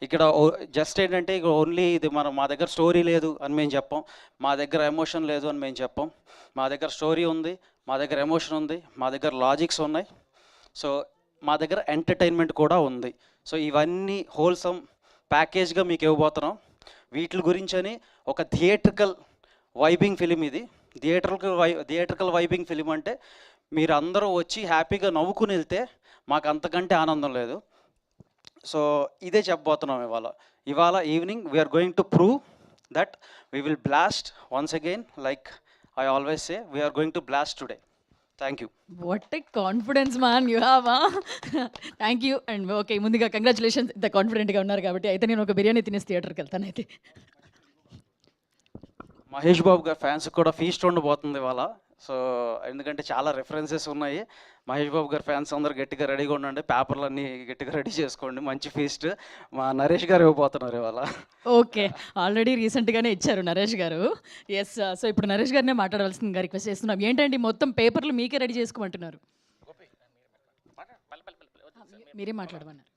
ఇక్కడ జస్ట్ ఏంటంటే ఇక ఓన్లీ ఇది మా దగ్గర స్టోరీ లేదు అని మేము చెప్పం, మా దగ్గర ఎమోషన్ లేదు అని మేము చెప్పం. మా దగ్గర స్టోరీ ఉంది, మా దగ్గర ఎమోషన్ ఉంది, మా దగ్గర లాజిక్స్ ఉన్నాయి. సో మా దగ్గర ఎంటర్టైన్మెంట్ కూడా ఉంది. సో ఇవన్నీ హోల్సమ్ ప్యాకేజ్గా మీకు ఇవ్వబోతున్నాం. వీటి గురించని ఒక థియేట్రికల్ వైబింగ్ ఫిలిం ఇది. థియేట్రికల్ వైబింగ్ ఫిలిం అంటే మీరు అందరూ వచ్చి హ్యాపీగా నవ్వుకుని వెళ్తే మాకు అంతకంటే ఆనందం లేదు. సో ఇదే చెప్పబోతున్నాం ఇవాళ evening we're going to prove that we will blast once again. Like I always say, we're going to blast today. Thank you. What a confidence man you have. Thank you. And okay, ముందుగా congratulations, ఇంత కాన్ఫిడెంట్గా ఉన్నారు కాబట్టి. అయితే నేను ఒక బిర్యానీ తినేసి థియేటర్కి వెళ్తాను. అయితే మహేష్ బాబు గారి ఫ్యాన్స్కి కూడా ఫీస్ట్ ఉండబోతుంది ఇవాళ. సో ఎందుకంటే చాలా రెఫరెన్సెస్ ఉన్నాయి. మహేష్ బాబు గారి ఫ్యాన్స్ అందరు గట్టిగా రెడీగా ఉండండి, పేపర్లన్నీ గట్టిగా రెడీ చేసుకోండి. మంచి ఫీస్ట్ మా నరేష్ గారు ఇవ్వబోతున్నారు ఇవాళ. ఓకే, ఆల్రెడీ రీసెంట్గానే ఇచ్చారు నరేష్ గారు. ఎస్, సో ఇప్పుడు నరేష్ గారినే మాట్లాడవలసిందిగా రిక్వెస్ట్ చేస్తున్నాం. ఏంటండి మొత్తం పేపర్లు మీకే రెడీ చేసుకోమంటున్నారు, మీరే మాట్లాడమన్నారు.